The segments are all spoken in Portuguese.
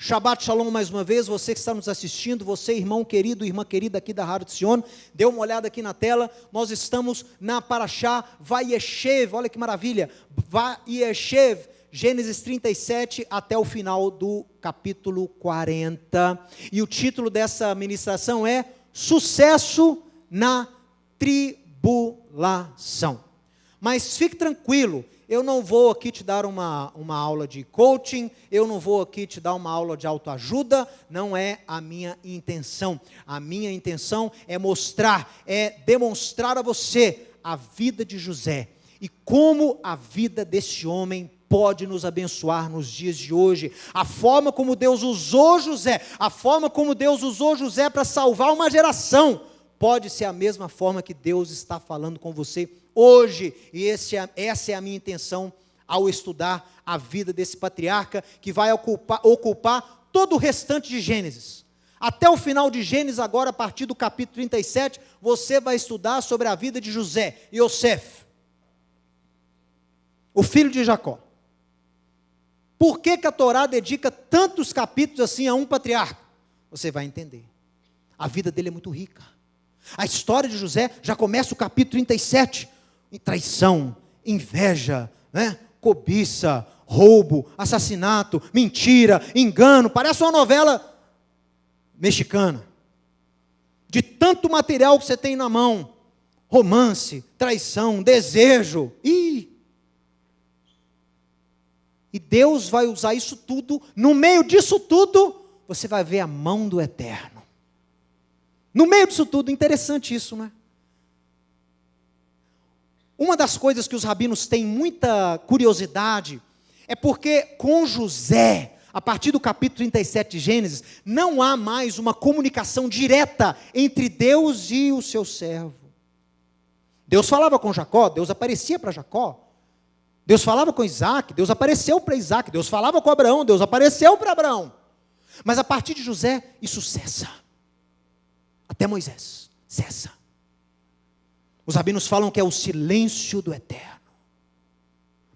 Shabbat Shalom mais uma vez, você que está nos assistindo, você irmão querido, irmã querida aqui da Rádio Sion, dê uma olhada aqui na tela, nós estamos na Parashá Vayeshev, olha que maravilha, Vayeshev, Gênesis 37 até o final do capítulo 40, e o título dessa ministração é Sucesso na Tribulação. Mas fique tranquilo, eu não vou aqui te dar uma aula de coaching, eu não vou aqui te dar uma aula de autoajuda, não é a minha intenção. A minha intenção é demonstrar a você a vida de José e como a vida desse homem pode nos abençoar nos dias de hoje. A forma como Deus usou José, para salvar uma geração, pode ser a mesma forma que Deus está falando com você hoje, e essa é a minha intenção ao estudar a vida desse patriarca, que vai ocupar todo o restante de Gênesis. Até o final de Gênesis, agora a partir do capítulo 37, você vai estudar sobre a vida de José, Yosef, o filho de Jacó. Por que a Torá dedica tantos capítulos assim a um patriarca? Você vai entender. A vida dele é muito rica. A história de José já começa o capítulo 37, em traição, inveja, cobiça, roubo, assassinato, mentira, engano, parece uma novela mexicana. De tanto material que você tem na mão, romance, traição, desejo, e Deus vai usar isso tudo, no meio disso tudo, você vai ver a mão do Eterno. No meio disso tudo, interessante isso, não é? Uma das coisas que os rabinos têm muita curiosidade, é porque com José, a partir do capítulo 37 de Gênesis, não há mais uma comunicação direta entre Deus e o seu servo. Deus falava com Jacó, Deus aparecia para Jacó. Deus falava com Isaac, Deus apareceu para Isaac. Deus falava com Abraão, Deus apareceu para Abraão. Mas a partir de José, isso cessa. Até Moisés, cessa. Os rabinos falam que é o silêncio do Eterno.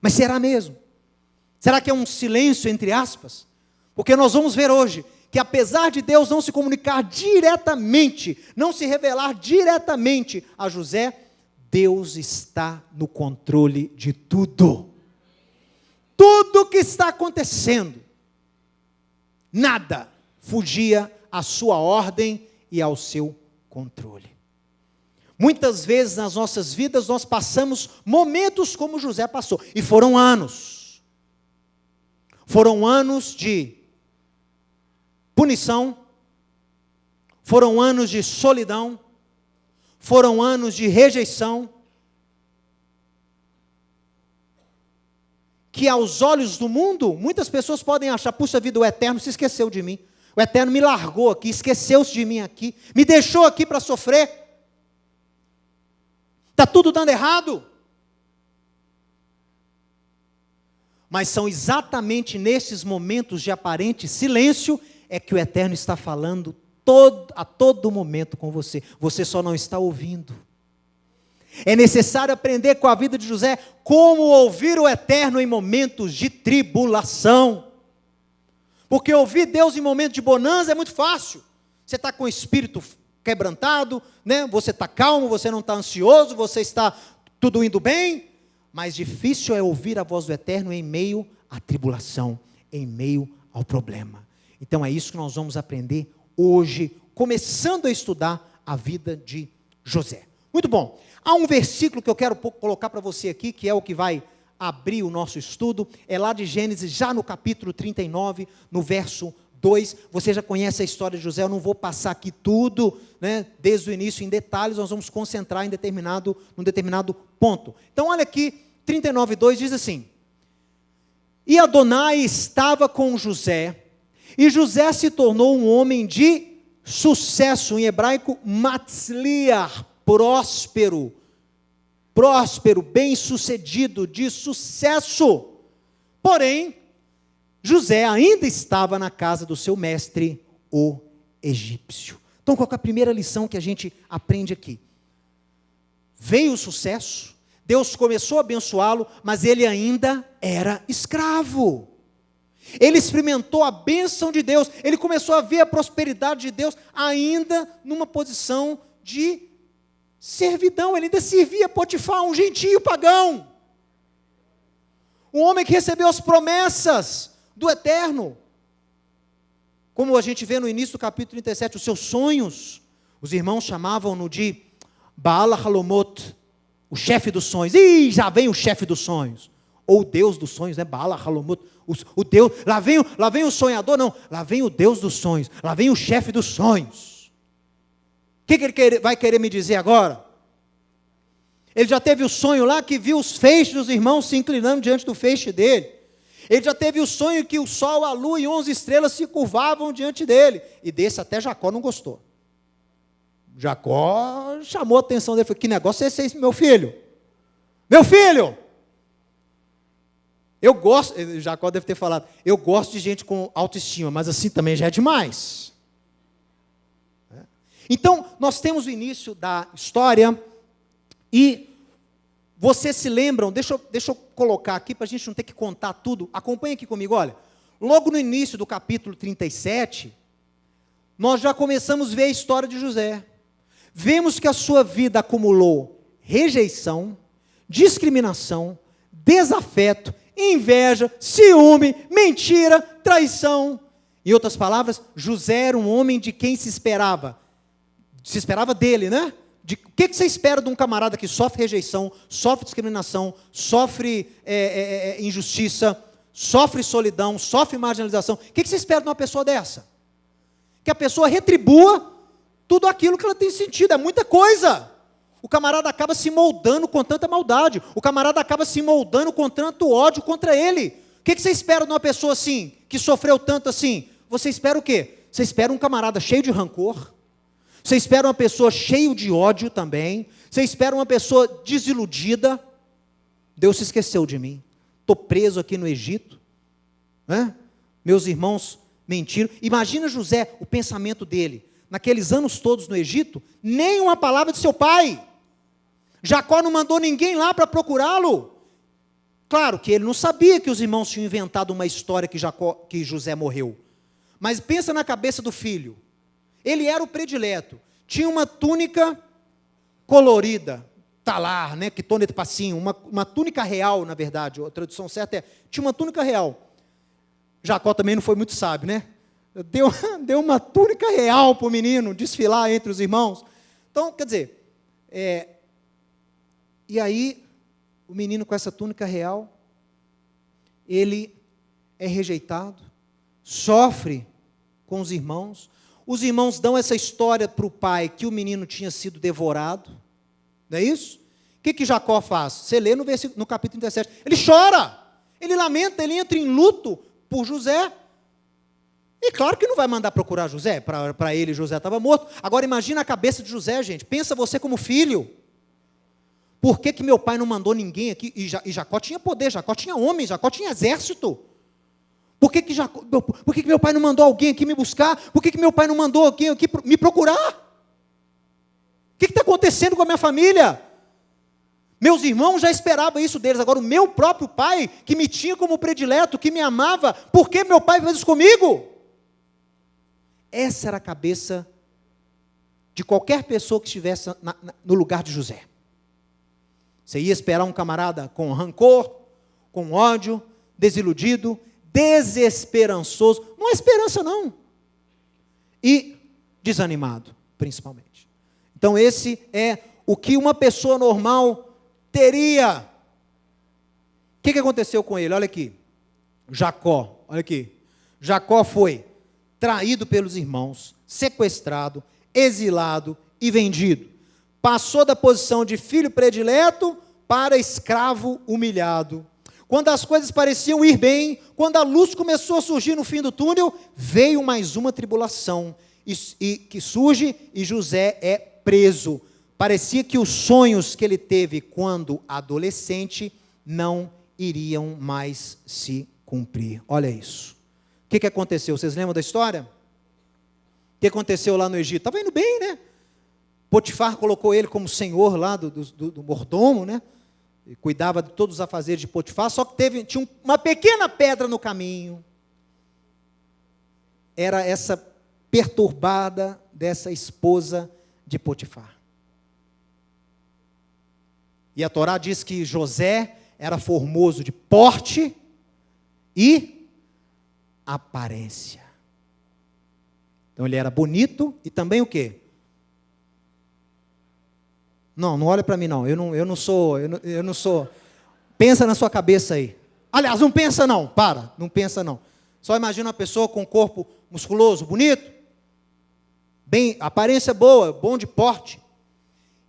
Mas será mesmo? Será que é um silêncio entre aspas? Porque nós vamos ver hoje que apesar de Deus não se comunicar diretamente, não se revelar diretamente a José, Deus está no controle de tudo. Tudo que está acontecendo, nada fugia à sua ordem e ao seu controle. Muitas vezes nas nossas vidas nós passamos momentos como José passou, e foram anos. Foram anos de punição, foram anos de solidão, foram anos de rejeição, que aos olhos do mundo, muitas pessoas podem achar, puxa vida, o Eterno se esqueceu de mim, o Eterno me largou aqui, esqueceu-se de mim aqui, me deixou aqui para sofrer, está tudo dando errado. Mas são exatamente nesses momentos de aparente silêncio, é que o Eterno está falando a todo momento com você, você só não está ouvindo. É necessário aprender com a vida de José, como ouvir o Eterno em momentos de tribulação, porque ouvir Deus em momentos de bonança é muito fácil, você está com o espírito quebrantado, você está calmo, você não está ansioso, você está tudo indo bem, mas difícil é ouvir a voz do Eterno em meio à tribulação, em meio ao problema. Então é isso que nós vamos aprender hoje, começando a estudar a vida de José. Muito bom, há um versículo que eu quero colocar para você aqui, que é o que vai abrir o nosso estudo, é lá de Gênesis, já no capítulo 39, no verso 2, você já conhece a história de José, eu não vou passar aqui tudo, desde o início em detalhes, nós vamos concentrar num determinado ponto. Então olha aqui, 39:2 diz assim: e Adonai estava com José, e José se tornou um homem de sucesso, em hebraico, matzliach, próspero, bem-sucedido, de sucesso. Porém, José ainda estava na casa do seu mestre, o egípcio. Então, qual é a primeira lição que a gente aprende aqui? Veio o sucesso, Deus começou a abençoá-lo, mas ele ainda era escravo. Ele experimentou a bênção de Deus, ele começou a ver a prosperidade de Deus, ainda numa posição de servidão. Ele ainda servia Potifar, um gentio pagão. Um homem que recebeu as promessas do Eterno. Como a gente vê no início do capítulo 37, os seus sonhos, os irmãos chamavam-no de Baal Halomot, o chefe dos sonhos. Ih, já vem o chefe dos sonhos. Ou o Deus dos sonhos, né? Baal Halomot, o Deus, lá vem o sonhador, não, lá vem o Deus dos sonhos, lá vem o chefe dos sonhos. O que ele vai querer me dizer agora? Ele já teve o sonho lá que viu os feixes dos irmãos se inclinando diante do feixe dele. Ele já teve o sonho que o sol, a lua e 11 estrelas se curvavam diante dele. E desse até Jacó não gostou. Jacó chamou a atenção dele, falou, que negócio é esse, meu filho? Meu filho! Eu gosto, Jacó deve ter falado, eu gosto de gente com autoestima, mas assim também já é demais. Então, nós temos o início da história, e vocês se lembram, deixa eu colocar aqui, para a gente não ter que contar tudo, acompanha aqui comigo, olha, logo no início do capítulo 37, nós já começamos a ver a história de José. Vemos que a sua vida acumulou rejeição, discriminação, desafeto, inveja, ciúme, mentira, traição. Em outras palavras, José era um homem de quem se esperava dele, né? O que você espera de um camarada que sofre rejeição, sofre discriminação, sofre injustiça, sofre solidão, sofre marginalização? O que você espera de uma pessoa dessa? Que a pessoa retribua tudo aquilo que ela tem sentido, é muita coisa. O camarada acaba se moldando com tanta maldade, o camarada acaba se moldando com tanto ódio contra ele. O que você espera de uma pessoa assim, que sofreu tanto assim? Você espera o quê? Você espera um camarada cheio de rancor, você espera uma pessoa cheia de ódio também, você espera uma pessoa desiludida. Deus se esqueceu de mim, estou preso aqui no Egito, né? Meus irmãos mentiram. Imagina José, o pensamento dele, naqueles anos todos no Egito, nem uma palavra de seu pai. Jacó não mandou ninguém lá para procurá-lo. Claro que ele não sabia que os irmãos tinham inventado uma história que José morreu. Mas pensa na cabeça do filho. Ele era o predileto. Tinha uma túnica colorida, talar, né, que tônia de passinho, uma túnica real, na verdade. A tradução certa é, tinha uma túnica real. Jacó também não foi muito sábio, né? Deu uma túnica real para o menino desfilar entre os irmãos. Então, quer dizer, e aí, o menino com essa túnica real, ele é rejeitado, sofre com os irmãos dão essa história para o pai, que o menino tinha sido devorado, não é isso? O que Jacó faz? Você lê no capítulo 37, ele chora, ele lamenta, ele entra em luto por José, e claro que não vai mandar procurar José, para ele José estava morto. Agora imagina a cabeça de José, gente, pensa você como filho, por que meu pai não mandou ninguém aqui? E Jacó tinha poder, Jacó tinha homens, Jacó tinha exército. Por que meu pai não mandou alguém aqui me buscar? Por que meu pai não mandou alguém aqui me procurar? O que está acontecendo com a minha família? Meus irmãos já esperavam isso deles, agora o meu próprio pai, que me tinha como predileto, que me amava, por que meu pai fez isso comigo? Essa era a cabeça de qualquer pessoa que estivesse no lugar de José. Você ia esperar um camarada com rancor, com ódio, desiludido, desesperançoso, não é esperança não, e desanimado, principalmente. Então esse é o que uma pessoa normal teria. O que aconteceu com ele? Olha aqui, Jacó, olha aqui, Jacó foi traído pelos irmãos, sequestrado, exilado e vendido. Passou da posição de filho predileto para escravo humilhado. Quando as coisas pareciam ir bem, quando a luz começou a surgir no fim do túnel, veio mais uma tribulação, que surge e José é preso. Parecia que os sonhos que ele teve quando adolescente não iriam mais se cumprir. Olha isso. O que aconteceu? Vocês lembram da história? O que aconteceu lá no Egito? Estava indo bem, né? Potifar colocou ele como senhor lá do mordomo, né? E cuidava de todos os afazeres de Potifar, só que tinha uma pequena pedra no caminho. era essa perturbada dessa esposa de Potifar. E a Torá diz que José era formoso de porte e aparência. Então ele era bonito e também o quê? Não olha para mim não, eu não sou. Pensa na sua cabeça aí. Aliás, não pensa não, não pensa não. Só imagina uma pessoa com um corpo musculoso, bonito, bem, aparência boa, bom de porte.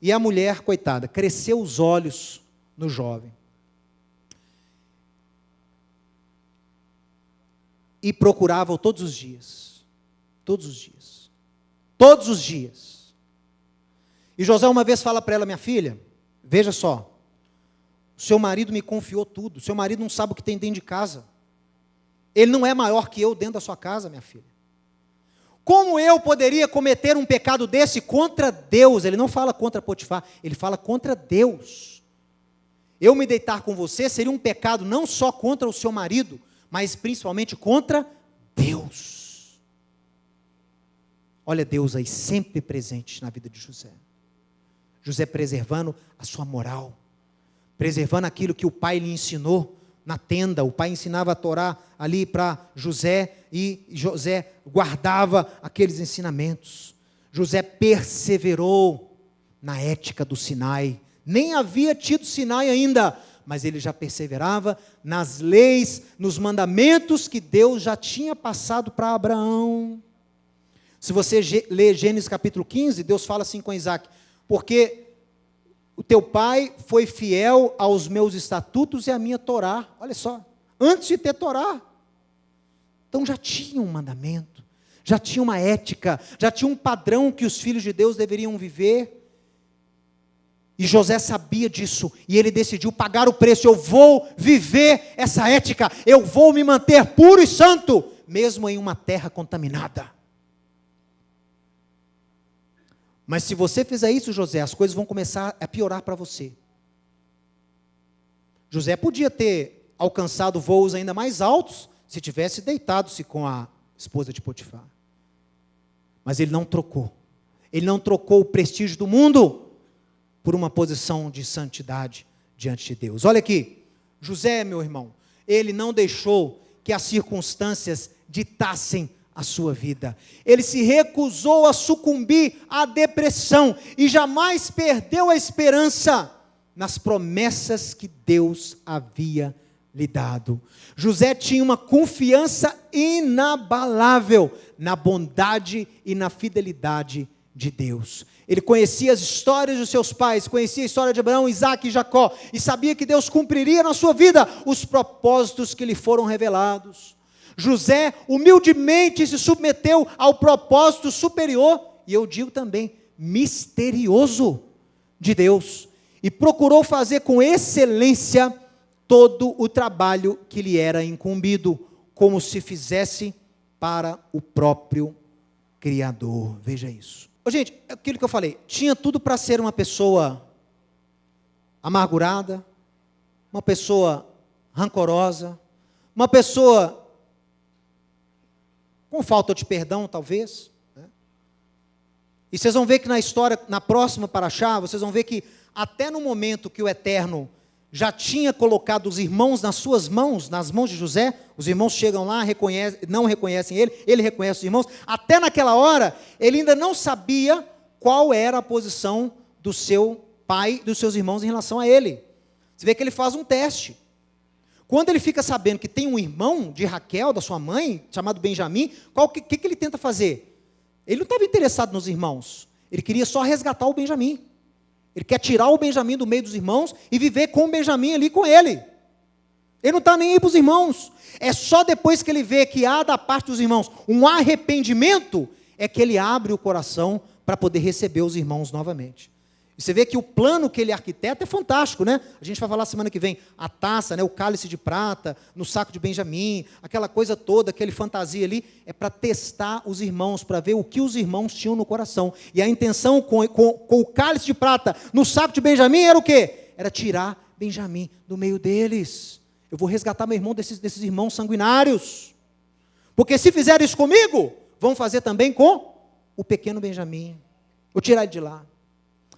E a mulher, coitada, cresceu os olhos no jovem. E procurava-o todos os dias. Todos os dias. Todos os dias. E José uma vez fala para ela: minha filha, veja só, o seu marido me confiou tudo, o seu marido não sabe o que tem dentro de casa. Ele não é maior que eu dentro da sua casa, minha filha. Como eu poderia cometer um pecado desse contra Deus? Ele não fala contra Potifar, ele fala contra Deus. Eu me deitar com você seria um pecado não só contra o seu marido, mas principalmente contra Deus. Olha Deus aí sempre presente na vida de José. José preservando a sua moral, preservando aquilo que o pai lhe ensinou na tenda. O pai ensinava a Torá ali para José e José guardava aqueles ensinamentos. José perseverou na ética do Sinai. Nem havia tido Sinai ainda, mas ele já perseverava nas leis, nos mandamentos que Deus já tinha passado para Abraão. Se você ler Gênesis capítulo 15, Deus fala assim com Isaac: porque o teu pai foi fiel aos meus estatutos e à minha Torá. Olha só, antes de ter Torá. Então já tinha um mandamento, já tinha uma ética, já tinha um padrão que os filhos de Deus deveriam viver. E José sabia disso, e ele decidiu pagar o preço. Eu vou viver essa ética, eu vou me manter puro e santo, mesmo em uma terra contaminada. Mas se você fizer isso, José, as coisas vão começar a piorar para você. José podia ter alcançado voos ainda mais altos, se tivesse deitado-se com a esposa de Potifar. Mas ele não trocou. Ele não trocou o prestígio do mundo por uma posição de santidade diante de Deus. Olha aqui, José, meu irmão, ele não deixou que as circunstâncias ditassem a sua vida. Ele se recusou a sucumbir à depressão e jamais perdeu a esperança nas promessas que Deus havia lhe dado. José tinha uma confiança inabalável na bondade e na fidelidade de Deus. Ele conhecia as histórias dos seus pais, conhecia a história de Abraão, Isaque e Jacó, e sabia que Deus cumpriria na sua vida os propósitos que lhe foram revelados. José humildemente se submeteu ao propósito superior, e eu digo também, misterioso de Deus, e procurou fazer com excelência todo o trabalho que lhe era incumbido, como se fizesse para o próprio Criador. Veja isso. Gente, aquilo que eu falei, tinha tudo para ser uma pessoa amargurada, uma pessoa rancorosa, uma pessoa com falta de perdão, talvez. Né? E vocês vão ver que na história, na próxima paraxá, vocês vão ver que até no momento que o Eterno já tinha colocado os irmãos nas suas mãos, nas mãos de José, os irmãos chegam lá, não reconhecem ele reconhece os irmãos, até naquela hora, ele ainda não sabia qual era a posição do seu pai, dos seus irmãos em relação a ele. Você vê que ele faz um teste. Quando ele fica sabendo que tem um irmão de Raquel, da sua mãe, chamado Benjamim, o que ele tenta fazer? Ele não estava interessado nos irmãos, ele queria só resgatar o Benjamim. Ele quer tirar o Benjamim do meio dos irmãos e viver com o Benjamim ali com ele. Ele não está nem aí para os irmãos. É só depois que ele vê que há da parte dos irmãos um arrependimento, é que ele abre o coração para poder receber os irmãos novamente. E você vê que o plano que ele arquiteta é fantástico, né? A gente vai falar semana que vem, a taça, né, o cálice de prata, no saco de Benjamim, aquela coisa toda, aquele fantasia ali, é para testar os irmãos, para ver o que os irmãos tinham no coração. E a intenção com o cálice de prata no saco de Benjamim era o quê? Era tirar Benjamim do meio deles. Eu vou resgatar meu irmão desses irmãos sanguinários. Porque se fizeram isso comigo, vão fazer também com o pequeno Benjamim. Vou tirar ele de lá.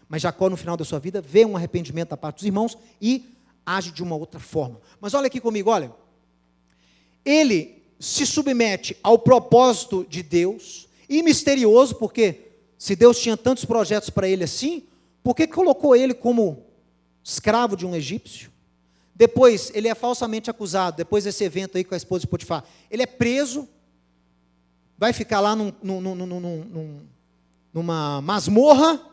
Mas Jacó, no final da sua vida, vê um arrependimento da parte dos irmãos e age de uma outra forma. Mas olha aqui comigo, olha. Ele se submete ao propósito de Deus, e misterioso, porque se Deus tinha tantos projetos para ele assim, por que colocou ele como escravo de um egípcio? Depois, ele é falsamente acusado, depois desse evento aí com a esposa de Potifar. Ele é preso, vai ficar lá numa masmorra,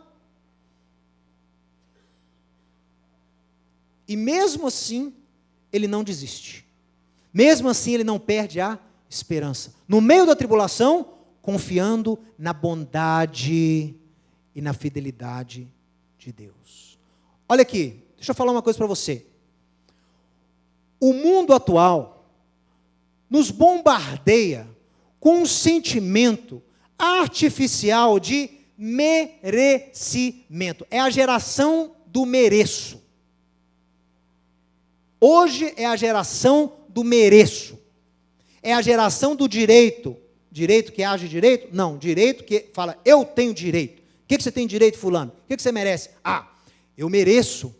e mesmo assim, ele não desiste. Mesmo assim, ele não perde a esperança. No meio da tribulação, confiando na bondade e na fidelidade de Deus. Olha aqui, deixa eu falar uma coisa para você. O mundo atual nos bombardeia com um sentimento artificial de merecimento. É a geração do mereço. Hoje é a geração do mereço. É a geração do direito. Direito que age direito? Não, direito que fala, eu tenho direito. O que você tem direito, fulano? O que você merece? Ah, eu mereço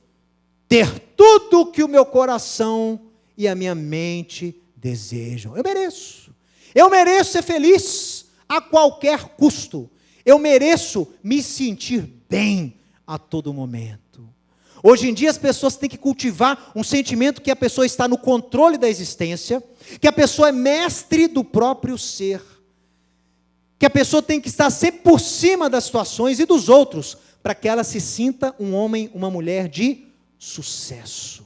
ter tudo que o meu coração e a minha mente desejam. Eu mereço. Eu mereço ser feliz a qualquer custo. Eu mereço me sentir bem a todo momento. Hoje em dia as pessoas têm que cultivar um sentimento que a pessoa está no controle da existência, que a pessoa é mestre do próprio ser, que a pessoa tem que estar sempre por cima das situações e dos outros, para que ela se sinta um homem, uma mulher de sucesso.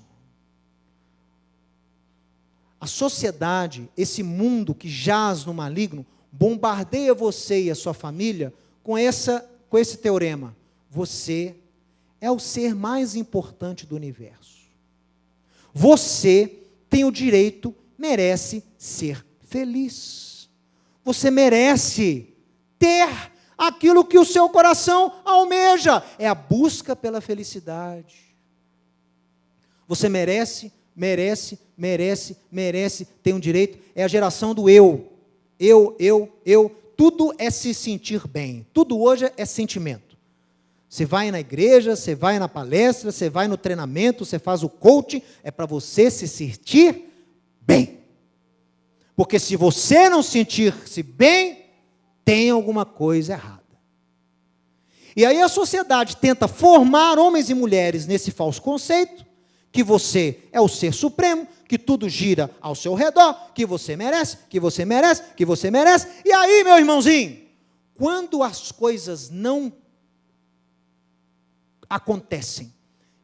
A sociedade, esse mundo que jaz no maligno, bombardeia você e a sua família com esse teorema. Você é o ser mais importante do universo. Você tem o direito, merece ser feliz. Você merece ter aquilo que o seu coração almeja. É a busca pela felicidade. Você merece, tem um direito. É a geração do eu. Eu. Tudo é se sentir bem. Tudo hoje é sentimento. Você vai na igreja, você vai na palestra, você vai no treinamento, você faz o coaching, é para você se sentir bem. Porque se você não sentir-se bem, tem alguma coisa errada. E aí a sociedade tenta formar homens e mulheres nesse falso conceito, que você é o ser supremo, que tudo gira ao seu redor, que você merece, e aí, meu irmãozinho, quando as coisas não acontecem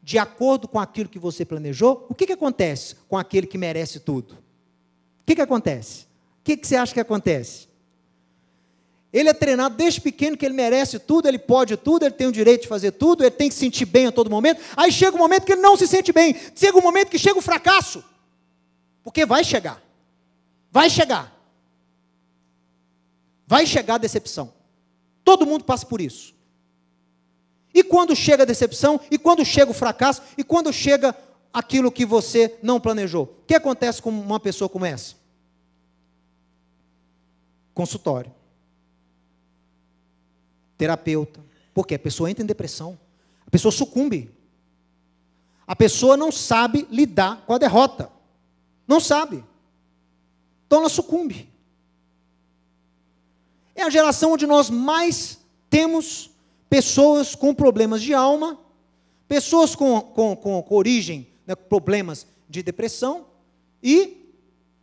de acordo com aquilo que você planejou, o que acontece com aquele que merece tudo? O que acontece? O que você acha que acontece? Ele é treinado desde pequeno que ele merece tudo, ele pode tudo, ele tem o direito de fazer tudo, ele tem que se sentir bem a todo momento. Aí chega um momento que ele não se sente bem, chega um momento que chega o fracasso, porque vai chegar a decepção. Todo mundo passa por isso. E quando chega a decepção, e quando chega o fracasso, e quando chega aquilo que você não planejou, o que acontece com uma pessoa como essa? Consultório. Terapeuta. Porque a pessoa entra em depressão. A pessoa sucumbe. A pessoa não sabe lidar com a derrota. Não sabe. Então ela sucumbe. É a geração onde nós mais temos pessoas com problemas de alma, pessoas com origem, né, problemas de depressão, e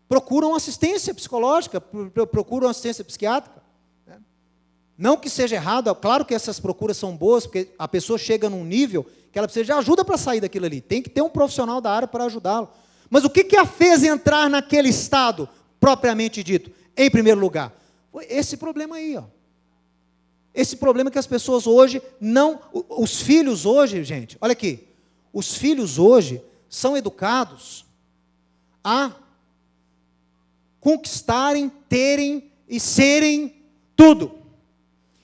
procuram assistência psicológica, procuram assistência psiquiátrica. Né? Não que seja errado, claro que essas procuras são boas, porque a pessoa chega num nível que ela precisa de ajuda para sair daquilo ali. Tem que ter um profissional da área para ajudá-lo. Mas o que a fez entrar naquele estado, propriamente dito? Em primeiro lugar, esse problema aí, ó. Esse problema que as pessoas hoje não... Os filhos hoje, gente, olha aqui. Os filhos hoje são educados a conquistarem, terem e serem tudo.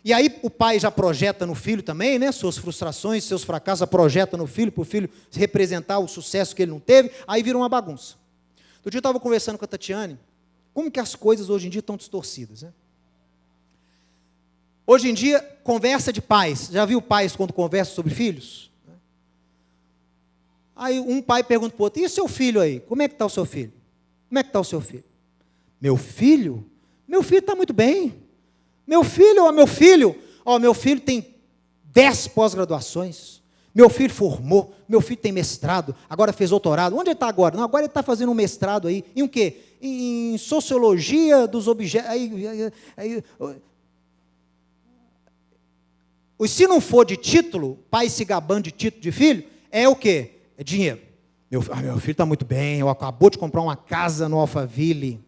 E aí o pai já projeta no filho também, né? Suas frustrações, seus fracassos, projeta no filho, para o filho representar o sucesso que ele não teve, aí vira uma bagunça. Outro dia eu estava conversando com a Tatiane, como que as coisas hoje em dia estão distorcidas, né? Hoje em dia, conversa de pais. Já viu pais quando conversam sobre filhos? Aí um pai pergunta para o outro, e seu filho aí? Como é que está o seu filho? Como é que está o seu filho? Meu filho? Meu filho está muito bem. Meu filho tem 10 pós-graduações. Meu filho formou, meu filho tem mestrado, agora fez doutorado. Onde ele está agora? Não, agora ele está fazendo um mestrado aí. Em o quê? Em sociologia dos objetos. Se não for de título, pai se gabando de título de filho, é o quê? É dinheiro. Meu filho está muito bem, eu acabou de comprar uma casa no Alphaville.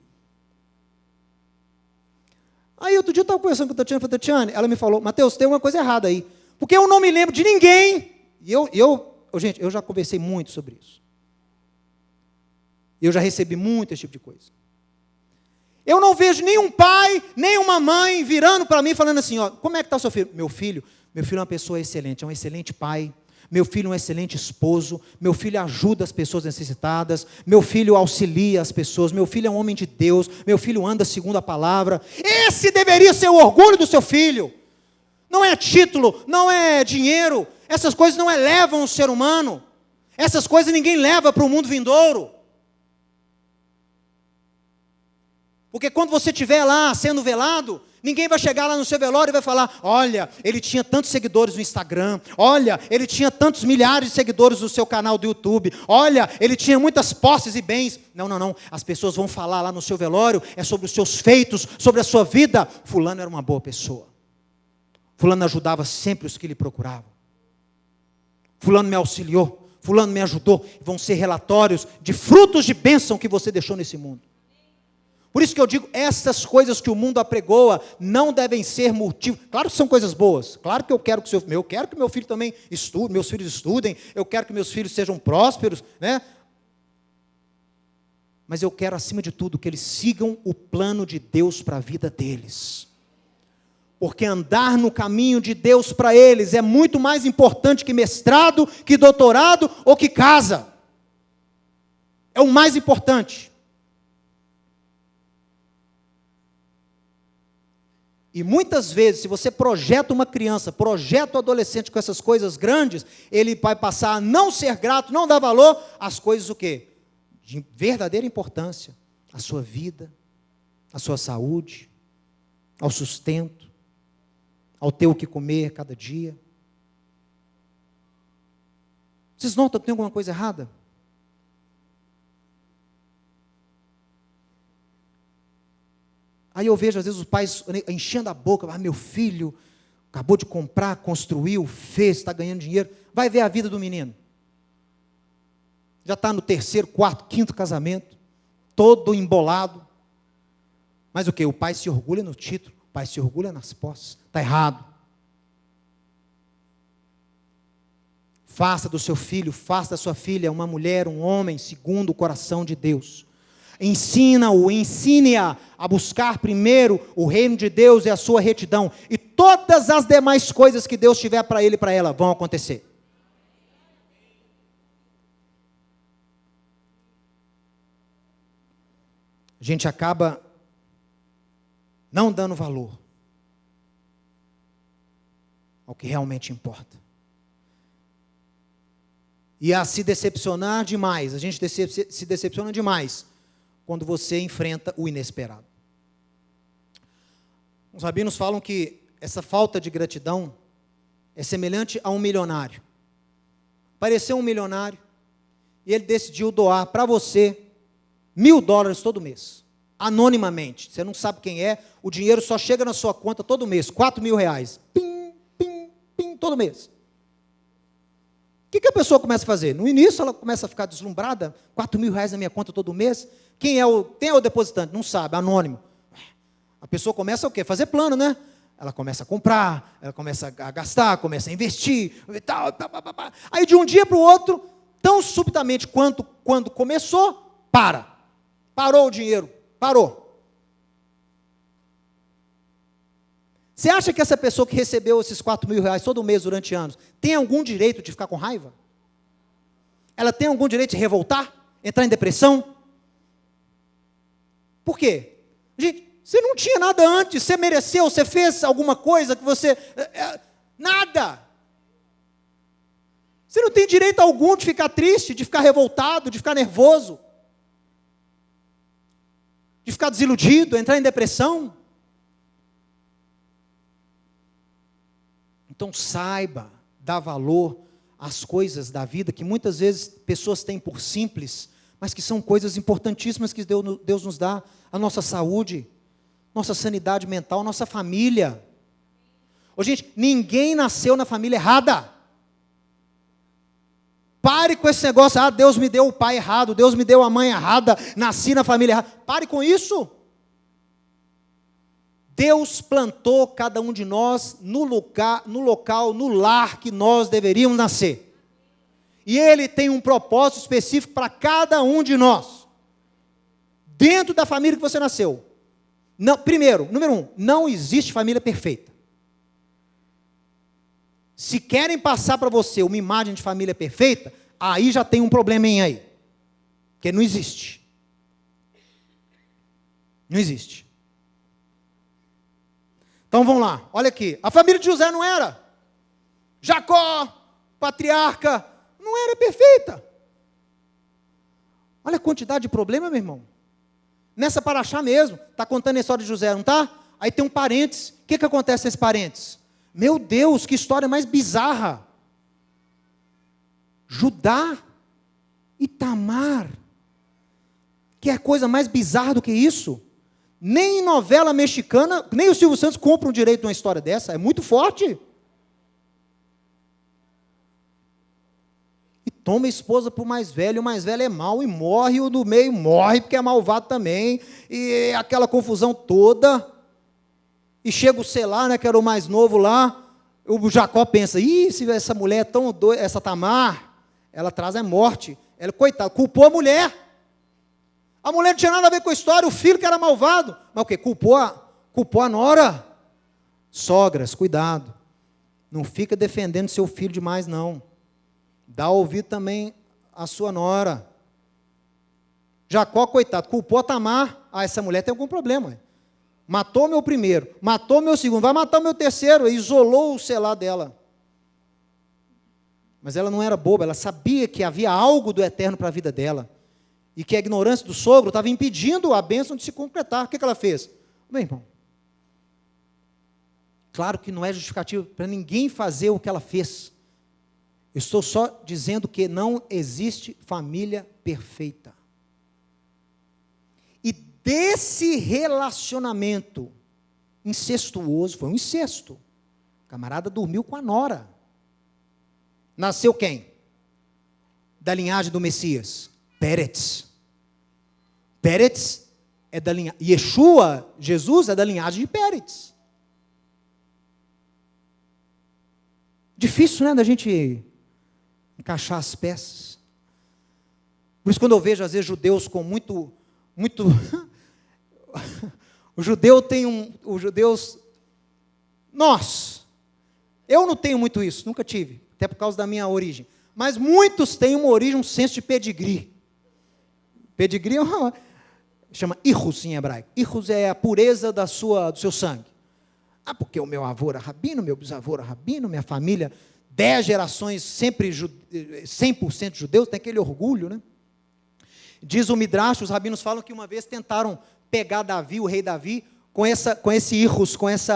Aí outro dia eu estava conversando com a Tatiana, falei, Tatiana, ela me falou, Mateus, tem uma coisa errada aí, porque eu não me lembro de ninguém, e gente, eu já conversei muito sobre isso. Eu já recebi muito esse tipo de coisa. Eu não vejo nenhum pai, nenhuma mãe virando para mim falando assim, ó, como é que está o seu filho? Meu filho é uma pessoa excelente, é um excelente pai. Meu filho é um excelente esposo, meu filho ajuda as pessoas necessitadas, meu filho auxilia as pessoas, meu filho é um homem de Deus, meu filho anda segundo a palavra. Esse deveria ser o orgulho do seu filho. Não é título, não é dinheiro, essas coisas não elevam o ser humano, essas coisas ninguém leva para o mundo vindouro. Porque quando você estiver lá sendo velado, ninguém vai chegar lá no seu velório e vai falar, olha, ele tinha tantos seguidores no Instagram, olha, ele tinha tantos milhares de seguidores no seu canal do YouTube, olha, ele tinha muitas posses e bens. Não. As pessoas vão falar lá no seu velório, é sobre os seus feitos, sobre a sua vida. Fulano era uma boa pessoa. Fulano ajudava sempre os que lhe procuravam. Fulano me auxiliou, fulano me ajudou. Vão ser relatórios de frutos de bênção que você deixou nesse mundo. Por isso que eu digo, essas coisas que o mundo apregoa não devem ser motivo. Claro que são coisas boas. Claro que eu quero que meu filho também estude, meus filhos estudem, eu quero que meus filhos sejam prósperos, né? Mas eu quero, acima de tudo, que eles sigam o plano de Deus para a vida deles. Porque andar no caminho de Deus para eles é muito mais importante que mestrado, que doutorado ou que casa. É o mais importante. E muitas vezes, se você projeta uma criança, projeta um adolescente com essas coisas grandes, ele vai passar a não ser grato, não dar valor às coisas o quê? De verdadeira importância. A sua vida, a sua saúde, ao sustento, ao ter o que comer cada dia. Vocês notam que tem alguma coisa errada? Aí eu vejo, às vezes, os pais enchendo a boca, meu filho acabou de comprar, construiu, fez, está ganhando dinheiro. Vai ver a vida do menino. Já está no 3º, 4º, 5º casamento, todo embolado. Mas o quê? O pai se orgulha no título, o pai se orgulha nas posses. Está errado. Faça do seu filho, faça da sua filha uma mulher, um homem, segundo o coração de Deus. Ensine-a a buscar primeiro o reino de Deus e a sua retidão. E todas as demais coisas que Deus tiver para ele e para ela vão acontecer. A gente acaba não dando valor ao que realmente importa. E a se decepcionar demais. A gente se decepciona demais quando você enfrenta o inesperado. Os rabinos falam que essa falta de gratidão é semelhante a um milionário. Apareceu um milionário e ele decidiu doar para você $1.000 todo mês, anonimamente. Você não sabe quem é, o dinheiro só chega na sua conta todo mês, R$4.000. Pim, pim, pim, todo mês. O que a pessoa começa a fazer? No início ela começa a ficar deslumbrada, R$4.000 na minha conta todo mês. Quem é o depositante? Não sabe, anônimo. A pessoa começa o quê? Fazer plano, né? Ela começa a comprar, ela começa a gastar, começa a investir, e tal, aí de um dia para o outro, tão subitamente quando começou, parou o dinheiro, parou. Você acha que essa pessoa que recebeu esses R$4.000 todo mês durante anos, tem algum direito de ficar com raiva? Ela tem algum direito de revoltar? Entrar em depressão? Por quê? Gente, você não tinha nada antes, você mereceu, você fez alguma coisa que você... nada. Você não tem direito algum de ficar triste, de ficar revoltado, de ficar nervoso, de ficar desiludido, entrar em depressão. Então saiba dar valor às coisas da vida que muitas vezes pessoas têm por simples, mas que são coisas importantíssimas que Deus nos dá. A nossa saúde, nossa sanidade mental, nossa família. Ô, gente, ninguém nasceu na família errada. Pare com esse negócio, Deus me deu o pai errado, Deus me deu a mãe errada, nasci na família errada. Pare com isso. Deus plantou cada um de nós no local, no lar que nós deveríamos nascer. E Ele tem um propósito específico para cada um de nós. Dentro da família que você nasceu. Não, primeiro, número 1, não existe família perfeita. Se querem passar para você uma imagem de família perfeita, aí já tem um problema aí. Porque não existe. Não existe. Então vamos lá, olha aqui. A família de José não era. Jacó, patriarca, não era perfeita. Olha a quantidade de problema, meu irmão. Nessa paraxá mesmo, está contando a história de José, não está? Aí tem um parênteses. O que acontece nesse parênteses? Meu Deus, que história mais bizarra. Judá e Tamar. Que é coisa mais bizarra do que isso? Nem em novela mexicana, nem o Silvio Santos compra um direito de uma história dessa. É muito forte. E toma a esposa para o mais velho é mau e morre, o do meio morre porque é malvado também. E aquela confusão toda. E chega o Selá, né, que era o mais novo lá, o Jacó pensa, se essa mulher é tão doida, essa Tamar, ela traz a morte. Ela, coitada, culpou a mulher. A mulher não tinha nada a ver com a história, o filho que era malvado. Mas o quê? Culpou a nora. Sogras, cuidado. Não fica defendendo seu filho demais, não. Dá ouvido também à sua nora. Jacó, coitado, culpou a Tamar. Essa mulher tem algum problema. Matou meu primeiro, matou meu segundo, vai matar o meu terceiro. Isolou o Selá dela. Mas ela não era boba, ela sabia que havia algo do eterno para a vida dela. E que a ignorância do sogro estava impedindo a bênção de se completar. O que ela fez? Meu irmão, claro que não é justificativo para ninguém fazer o que ela fez. Eu estou só dizendo que não existe família perfeita. E desse relacionamento incestuoso, foi um incesto. O camarada dormiu com a nora. Nasceu quem? Da linhagem do Messias. Pérez. Pérez é da linhagem. Yeshua, Jesus, é da linhagem de Pérez. Difícil, né, da gente encaixar as peças. Por isso, quando eu vejo, às vezes, judeus com muito o judeu tem os judeus, eu não tenho muito isso, nunca tive, até por causa da minha origem, mas muitos têm uma origem, um senso de pedigree. Pedigree chama irus em hebraico. Irus é a pureza do seu sangue. Porque o meu avô era rabino, meu bisavô era rabino, minha família, 10 gerações, sempre 100% judeus, tem aquele orgulho, né? Diz o Midrash, os rabinos falam que uma vez tentaram pegar Davi, o rei Davi, com esse irus, com esse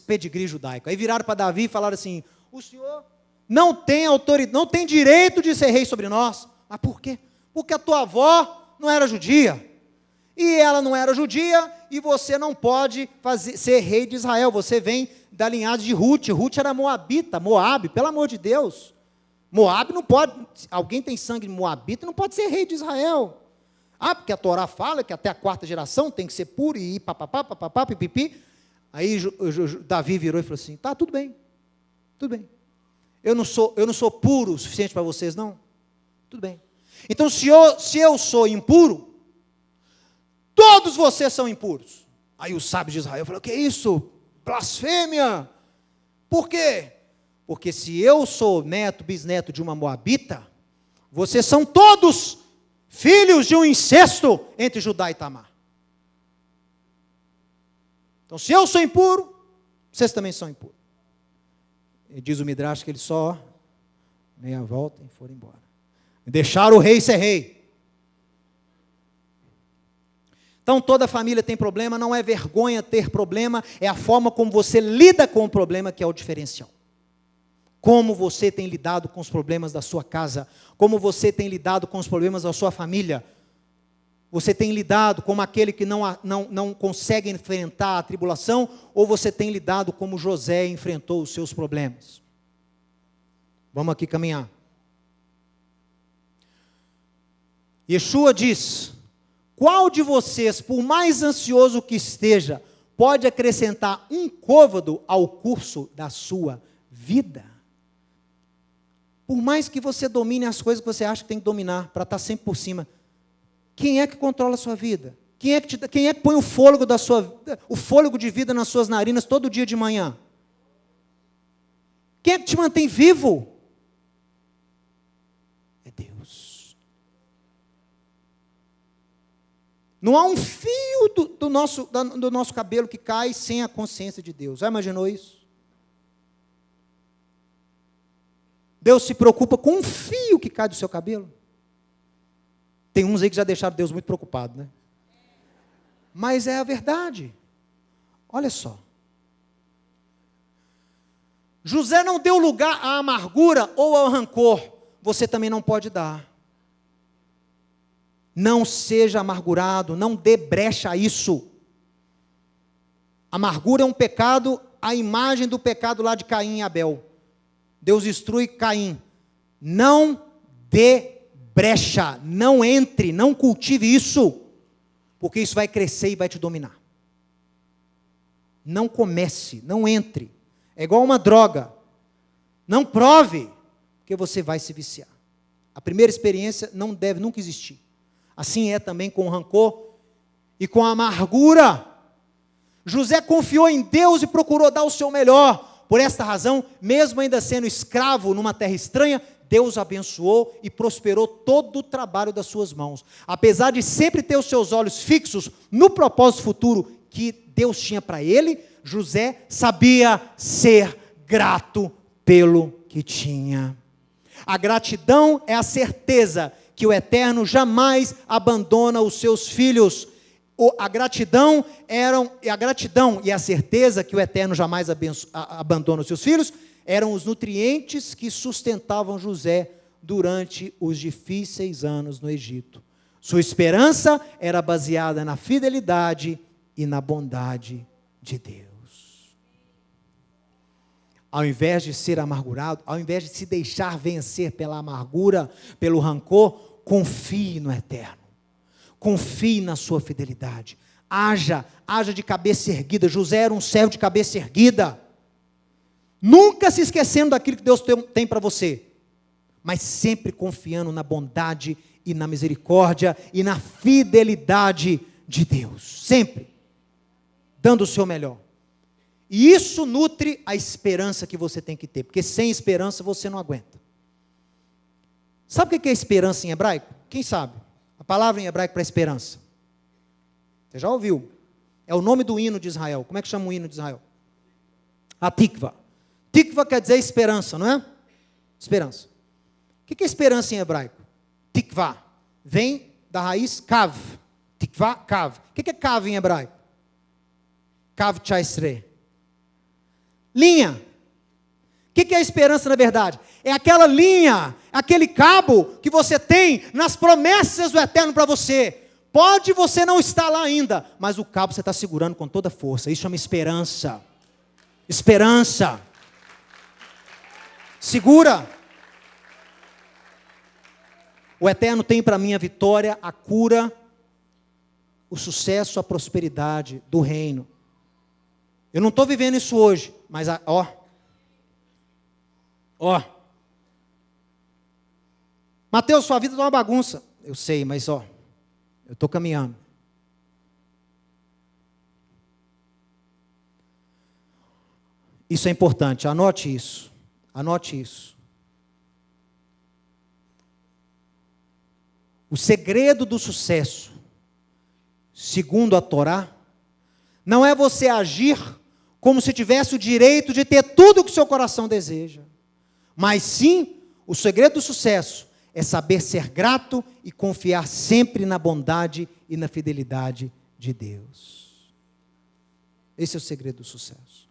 pedigree judaico. Aí viraram para Davi e falaram assim, o senhor não tem autoridade, não tem direito de ser rei sobre nós. Mas por quê? Porque a tua avó não era judia. E ela não era judia, e você não pode ser rei de Israel. Você vem da linhagem de Ruth. Ruth era moabita, Moabe, pelo amor de Deus. Moabe não pode, alguém tem sangue de moabita, não pode ser rei de Israel. Porque a Torá fala que até a 4ª geração tem que ser puro e papapá, pipipi. Aí Davi virou e falou assim, tá, tudo bem. Eu não sou puro o suficiente para vocês, não? Tudo bem. Então, se eu sou impuro, todos vocês são impuros. Aí os sábios de Israel falaram, o que é isso? Blasfêmia. Por quê? Porque se eu sou neto, bisneto de uma moabita, vocês são todos filhos de um incesto entre Judá e Tamar. Então, se eu sou impuro, vocês também são impuros. E diz o Midrash que eles só meia volta e foram embora. Deixaram o rei ser rei. Então, toda família tem problema, não é vergonha ter problema, é a forma como você lida com o problema que é o diferencial. Como você tem lidado com os problemas da sua casa, como você tem lidado com os problemas da sua família. Você tem lidado como aquele que não consegue enfrentar a tribulação, ou você tem lidado como José enfrentou os seus problemas? Vamos aqui caminhar. Yeshua diz: qual de vocês, por mais ansioso que esteja, pode acrescentar um côvado ao curso da sua vida? Por mais que você domine as coisas que você acha que tem que dominar, para estar sempre por cima, quem é que controla a sua vida? Quem é que põe o fôlego de vida nas suas narinas todo dia de manhã? Quem é que te mantém vivo? É Deus. Não há um fio do nosso cabelo que cai sem a consciência de Deus. Já imaginou isso? Deus se preocupa com um fio que cai do seu cabelo. Tem uns aí que já deixaram Deus muito preocupado, né? Mas é a verdade. Olha só. José não deu lugar à amargura ou ao rancor. Você também não pode dar. Não seja amargurado, não dê brecha a isso. Amargura é um pecado, a imagem do pecado lá de Caim e Abel. Deus instrui Caim: não dê brecha, não entre, não cultive isso, porque isso vai crescer e vai te dominar. Não comece, não entre. É igual uma droga. Não prove, porque você vai se viciar. A primeira experiência não deve nunca existir. Assim é também com o rancor e com a amargura. José confiou em Deus e procurou dar o seu melhor. Por esta razão, mesmo ainda sendo escravo numa terra estranha, Deus abençoou e prosperou todo o trabalho das suas mãos. Apesar de sempre ter os seus olhos fixos no propósito futuro que Deus tinha para ele, José sabia ser grato pelo que tinha. A gratidão é a certeza que o Eterno jamais abandona os seus filhos. A gratidão e a certeza que o Eterno jamais abandona os seus filhos eram os nutrientes que sustentavam José durante os difíceis anos no Egito. Sua esperança era baseada na fidelidade e na bondade de Deus. Ao invés de ser amargurado, ao invés de se deixar vencer pela amargura, pelo rancor, confie no Eterno. Confie na sua fidelidade. Haja de cabeça erguida. José era um servo de cabeça erguida. Nunca se esquecendo daquilo que Deus tem para você, mas sempre confiando na bondade e na misericórdia e na fidelidade de Deus. Sempre dando o seu melhor. E isso nutre a esperança que você tem que ter, porque sem esperança você não aguenta. Sabe o que é esperança em hebraico? Quem sabe? A palavra em hebraico para esperança. Você já ouviu? É o nome do hino de Israel. Como é que chama o hino de Israel? A Tikva. Tikva quer dizer esperança, não é? Esperança. O que é esperança em hebraico? Tikva. Vem da raiz kav. Tikva, kav. O que é kav em hebraico? Kav chaisre. Linha. O que é a esperança na verdade? É aquela linha, aquele cabo que você tem nas promessas do Eterno para você. Pode você não estar lá ainda, mas o cabo você está segurando com toda força. Isso chama esperança. Esperança. Segura. O Eterno tem para mim a vitória, a cura, o sucesso, a prosperidade do reino. Eu não estou vivendo isso hoje, mas Mateus, sua vida está uma bagunça. Eu sei, mas eu estou caminhando. Isso é importante, anote isso. Anote isso. O segredo do sucesso, segundo a Torá, não é você agir como se tivesse o direito de ter tudo o que o seu coração deseja. Mas sim, o segredo do sucesso é saber ser grato e confiar sempre na bondade e na fidelidade de Deus. Esse é o segredo do sucesso.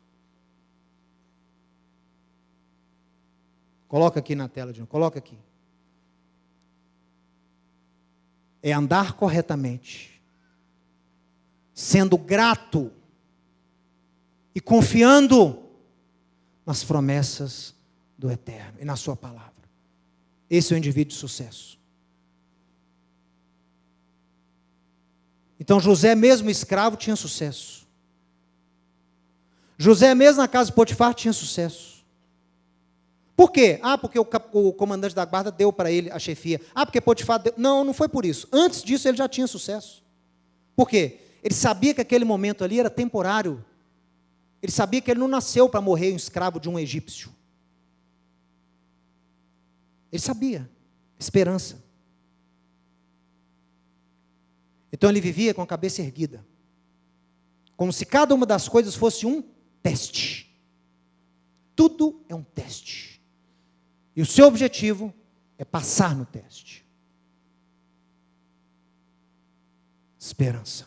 Coloca aqui na tela de novo, coloca aqui. É andar corretamente, sendo grato e confiando nas promessas do Eterno e na sua palavra. Esse é o indivíduo de sucesso. Então José, mesmo escravo, tinha sucesso. José, mesmo na casa de Potifar, tinha sucesso. Por quê? Porque o comandante da guarda deu para ele a chefia. Porque Potifar deu. Não, não foi por isso. Antes disso ele já tinha sucesso. Por quê? Ele sabia que aquele momento ali era temporário. Ele sabia que ele não nasceu para morrer um escravo de um egípcio. Ele sabia. Esperança. Então ele vivia com a cabeça erguida. Como se cada uma das coisas fosse um teste. Tudo é um teste. E o seu objetivo é passar no teste. Esperança.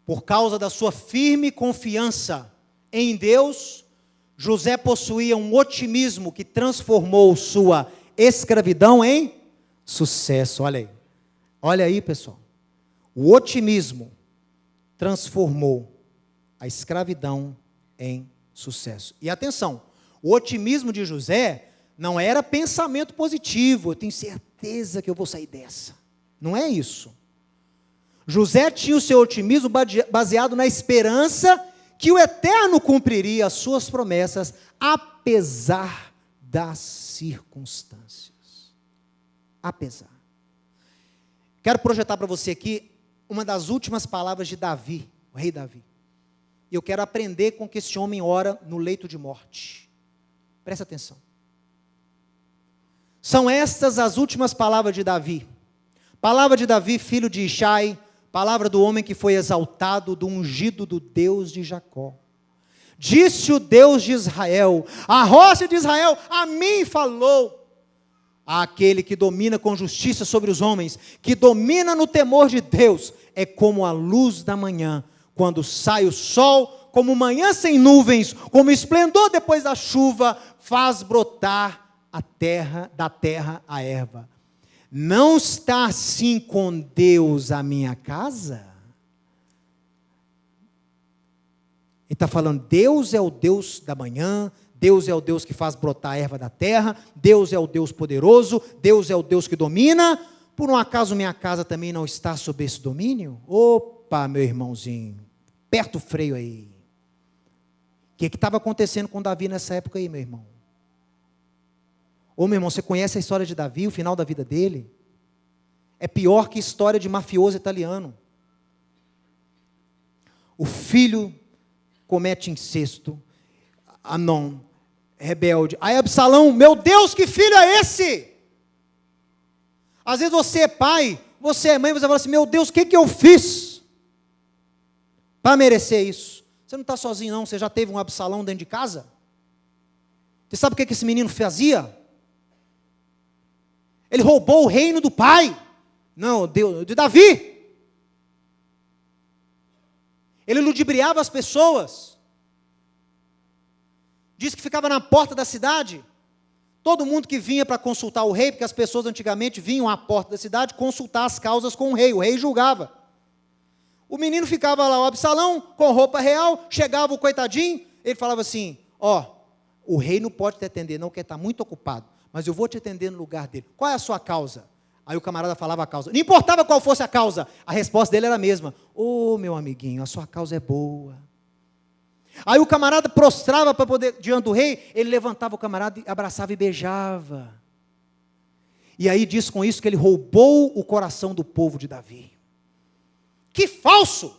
Por causa da sua firme confiança em Deus, José possuía um otimismo que transformou sua escravidão em sucesso. Olha aí. Olha aí, pessoal. O otimismo transformou a escravidão em sucesso. E atenção, o otimismo de José não era pensamento positivo, eu tenho certeza que eu vou sair dessa. Não é isso. José tinha o seu otimismo baseado na esperança que o Eterno cumpriria as suas promessas, apesar das circunstâncias. Apesar. Quero projetar para você aqui uma das últimas palavras de Davi, o rei Davi. E eu quero aprender com que esse homem ora no leito de morte. Presta atenção. São estas as últimas palavras de Davi. Palavra de Davi, filho de Ishai, palavra do homem que foi exaltado, do ungido do Deus de Jacó. Disse o Deus de Israel, a rocha de Israel, a mim falou. Aquele que domina com justiça sobre os homens, que domina no temor de Deus, é como a luz da manhã, quando sai o sol, como manhã sem nuvens, como esplendor depois da chuva, faz brotar da terra a erva. Não está assim com Deus a minha casa? Ele está falando, Deus é o Deus da manhã, Deus é o Deus que faz brotar a erva da terra, Deus é o Deus poderoso, Deus é o Deus que domina. Por um acaso minha casa também não está sob esse domínio? Opa, meu irmãozinho, aperta o freio aí. O que estava acontecendo com Davi nessa época aí, meu irmão? Ô meu irmão, você conhece a história de Davi, o final da vida dele? É pior que história de mafioso italiano. O filho comete incesto, Amnon, rebelde. Aí Absalão, meu Deus, que filho é esse? Às vezes você é pai, você é mãe, você fala assim, meu Deus, o que eu fiz para merecer isso? Você não está sozinho não, você já teve um Absalão dentro de casa? Você sabe o que esse menino fazia? Ele roubou o reino do pai. Não, de Davi. Ele ludibriava as pessoas. Diz que ficava na porta da cidade. Todo mundo que vinha para consultar o rei, porque as pessoas antigamente vinham à porta da cidade consultar as causas com o rei julgava. O menino ficava lá, o Absalão, com roupa real, chegava o coitadinho, ele falava assim, o rei não pode te atender não, porque está muito ocupado, mas eu vou te atender no lugar dele. Qual é a sua causa? Aí o camarada falava a causa. Não importava qual fosse a causa, a resposta dele era a mesma. Meu amiguinho, a sua causa é boa. Aí o camarada prostrava para poder, diante do rei, ele levantava o camarada, abraçava e beijava. E aí diz com isso que ele roubou o coração do povo de Davi. Que falso!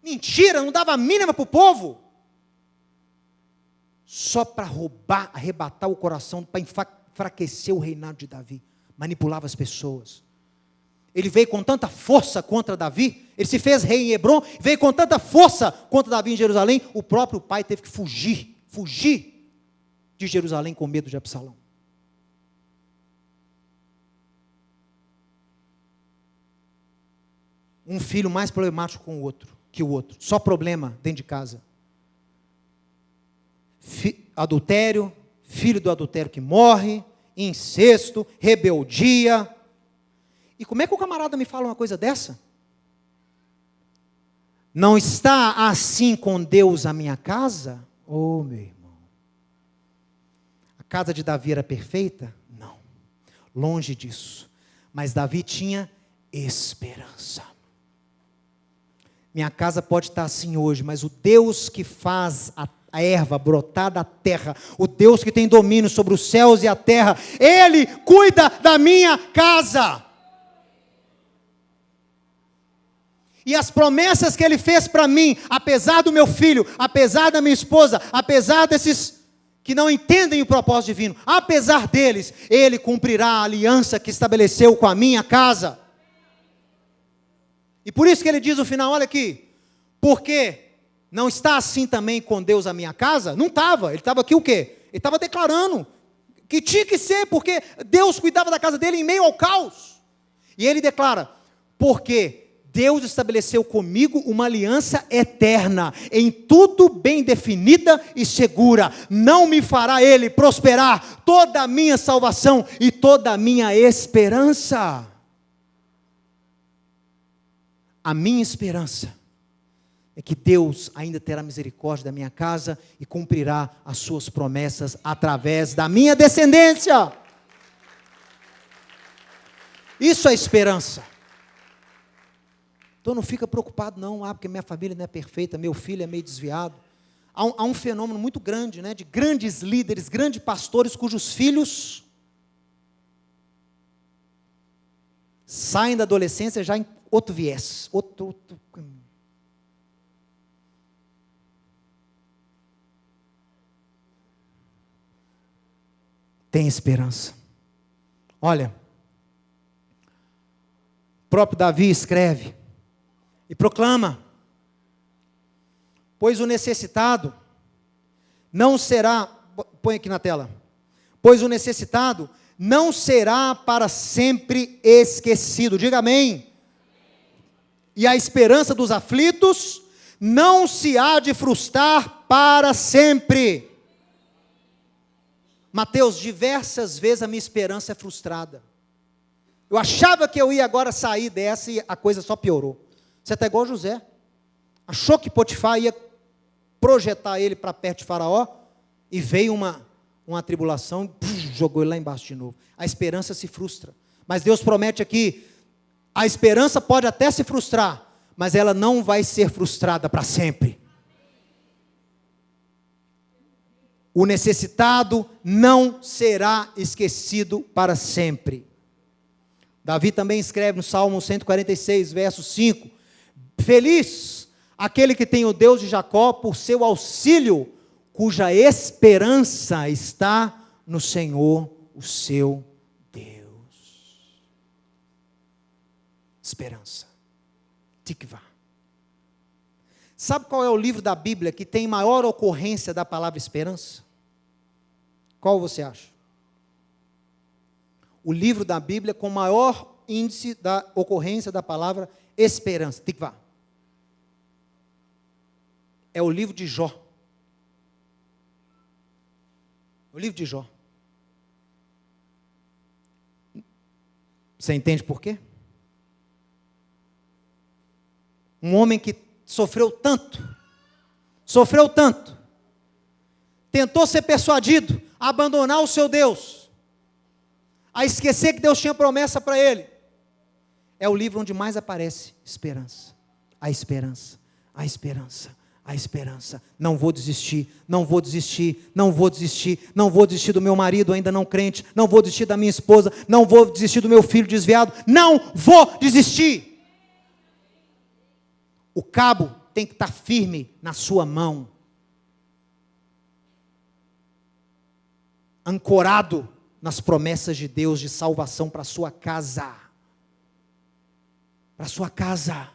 Mentira, não dava a mínima para o povo. só para roubar, arrebatar o coração, para enfraquecer o reinado de Davi. Manipulava as pessoas. Ele veio com tanta força contra Davi, ele se fez rei em Hebrom, veio com tanta força contra Davi em Jerusalém, o próprio pai teve que fugir de Jerusalém com medo de Absalão. Um filho mais problemático que o outro, só problema dentro de casa. Adultério, filho do adultério que morre, incesto, rebeldia. E como é que o camarada me fala uma coisa dessa? Não está assim com Deus a minha casa? Oh, meu irmão. A casa de Davi era perfeita? Não. Longe disso. Mas Davi tinha esperança. Minha casa pode estar assim hoje, mas o Deus que faz a erva brotar da terra, o Deus que tem domínio sobre os céus e a terra, Ele cuida da minha casa. E as promessas que Ele fez para mim, apesar do meu filho, apesar da minha esposa, apesar desses que não entendem o propósito divino, apesar deles, Ele cumprirá a aliança que estabeleceu com a minha casa. E por isso que Ele diz no final, olha aqui, porque não está assim também com Deus a minha casa? Não estava, ele estava aqui o quê? Ele estava declarando que tinha que ser, porque Deus cuidava da casa dele em meio ao caos. E ele declara, porque Deus estabeleceu comigo uma aliança eterna, em tudo bem definida e segura. Não me fará Ele prosperar toda a minha salvação e toda a minha esperança. A minha esperança é que Deus ainda terá misericórdia da minha casa e cumprirá as suas promessas através da minha descendência. Isso é esperança. Então não fica preocupado não, porque minha família não é perfeita, meu filho é meio desviado. Há um fenômeno muito grande, né, de grandes líderes, grandes pastores cujos filhos saem da adolescência já em outro viés, outro caminho. Tem esperança. Olha, o próprio Davi escreve e proclama: pois o necessitado não será, põe aqui na tela, pois o necessitado não será para sempre esquecido, diga amém. E a esperança dos aflitos não se há de frustrar para sempre. Mateus, diversas vezes a minha esperança é frustrada. Eu achava que eu ia agora sair dessa e a coisa só piorou. Você está igual José. Achou que Potifar ia projetar ele para perto de Faraó e veio uma tribulação e jogou ele lá embaixo de novo. A esperança se frustra. Mas Deus promete aqui, a esperança pode até se frustrar, mas ela não vai ser frustrada para sempre. O necessitado não será esquecido para sempre. Davi também escreve no Salmo 146, verso 5, feliz aquele que tem o Deus de Jacó por seu auxílio, cuja esperança está no Senhor, o seu Deus. Esperança. Tikvah. Sabe qual é o livro da Bíblia que tem maior ocorrência da palavra esperança? Qual você acha? O livro da Bíblia com maior índice da ocorrência da palavra esperança, Tikvah. É o livro de Jó. O livro de Jó. Você entende por quê? Um homem que sofreu tanto, tentou ser persuadido a abandonar o seu Deus, a esquecer que Deus tinha promessa para ele. É o livro onde mais aparece esperança. A esperança, a esperança, a esperança. Não vou desistir, não vou desistir, não vou desistir, não vou desistir do meu marido ainda não crente, não vou desistir da minha esposa, não vou desistir do meu filho desviado, não vou desistir. O cabo tem que estar firme na sua mão. ancorado nas promessas de Deus de salvação para a sua casa. Para a sua casa.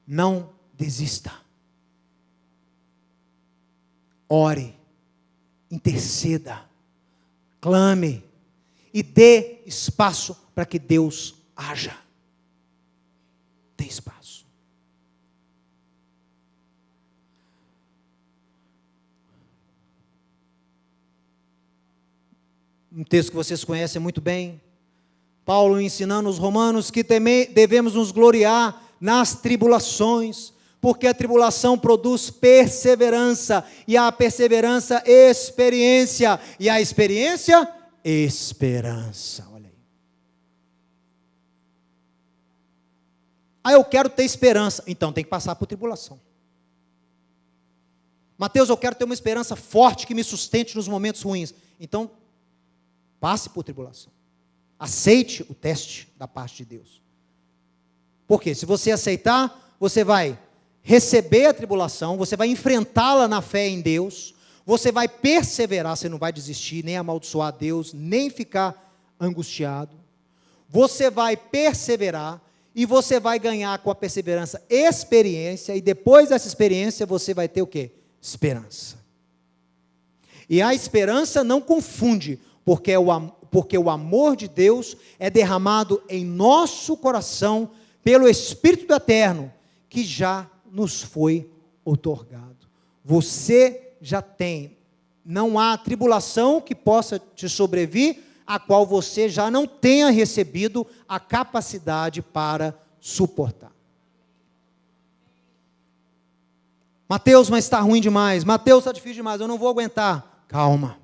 Não desista. Ore, interceda, clame e dê espaço para que Deus haja. Dê espaço. Um texto que vocês conhecem muito bem, Paulo ensinando os romanos que devemos nos gloriar nas tribulações, porque a tribulação produz perseverança, e a perseverança, experiência, e a experiência, esperança. Olha aí. Eu quero ter esperança, então tem que passar por tribulação. Mateus, eu quero ter uma esperança forte que me sustente nos momentos ruins, então passe por tribulação. Aceite o teste da parte de Deus. Porque se você aceitar, você vai receber a tribulação, você vai enfrentá-la na fé em Deus, você vai perseverar, você não vai desistir, nem amaldiçoar Deus, nem ficar angustiado. Você vai perseverar e você vai ganhar com a perseverança experiência, e depois dessa experiência você vai ter o quê? Esperança. E a esperança não confunde, porque o amor de Deus é derramado em nosso coração pelo Espírito do Eterno, que já nos foi outorgado. Você já tem, não há tribulação que possa te sobrevir, a qual você já não tenha recebido a capacidade para suportar. Mateus, mas está ruim demais. Mateus, está difícil demais, eu não vou aguentar. Calma.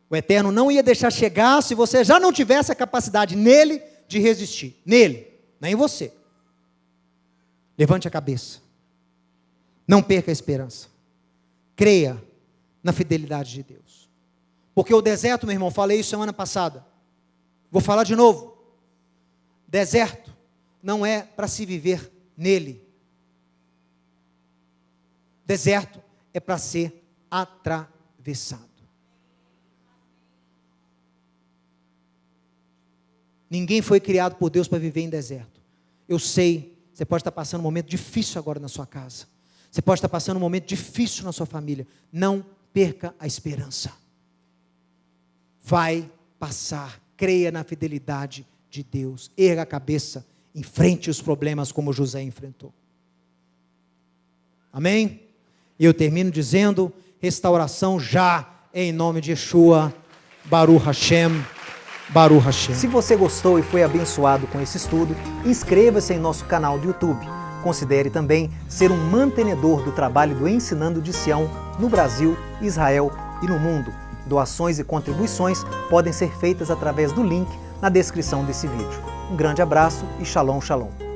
O Eterno não ia deixar chegar se você já não tivesse a capacidade nele de resistir. Nele, nem em você. Levante a cabeça. Não perca a esperança. Creia na fidelidade de Deus. Porque o deserto, meu irmão, falei isso semana passada. Vou falar de novo. Deserto não é para se viver nele. Deserto é para ser atravessado. Ninguém foi criado por Deus para viver em deserto. Eu sei, você pode estar passando um momento difícil agora na sua casa. Você pode estar passando um momento difícil na sua família. Não perca a esperança. Vai passar. Creia na fidelidade de Deus. Erga a cabeça. Enfrente os problemas como José enfrentou. Amém? E eu termino dizendo, restauração já, em nome de Yeshua, Baruch Hashem, Baruch Hashem. Se você gostou e foi abençoado com esse estudo, inscreva-se em nosso canal do YouTube. Considere também ser um mantenedor do trabalho do Ensinando de Sião no Brasil, Israel e no mundo. Doações e contribuições podem ser feitas através do link na descrição desse vídeo. Um grande abraço e shalom, shalom.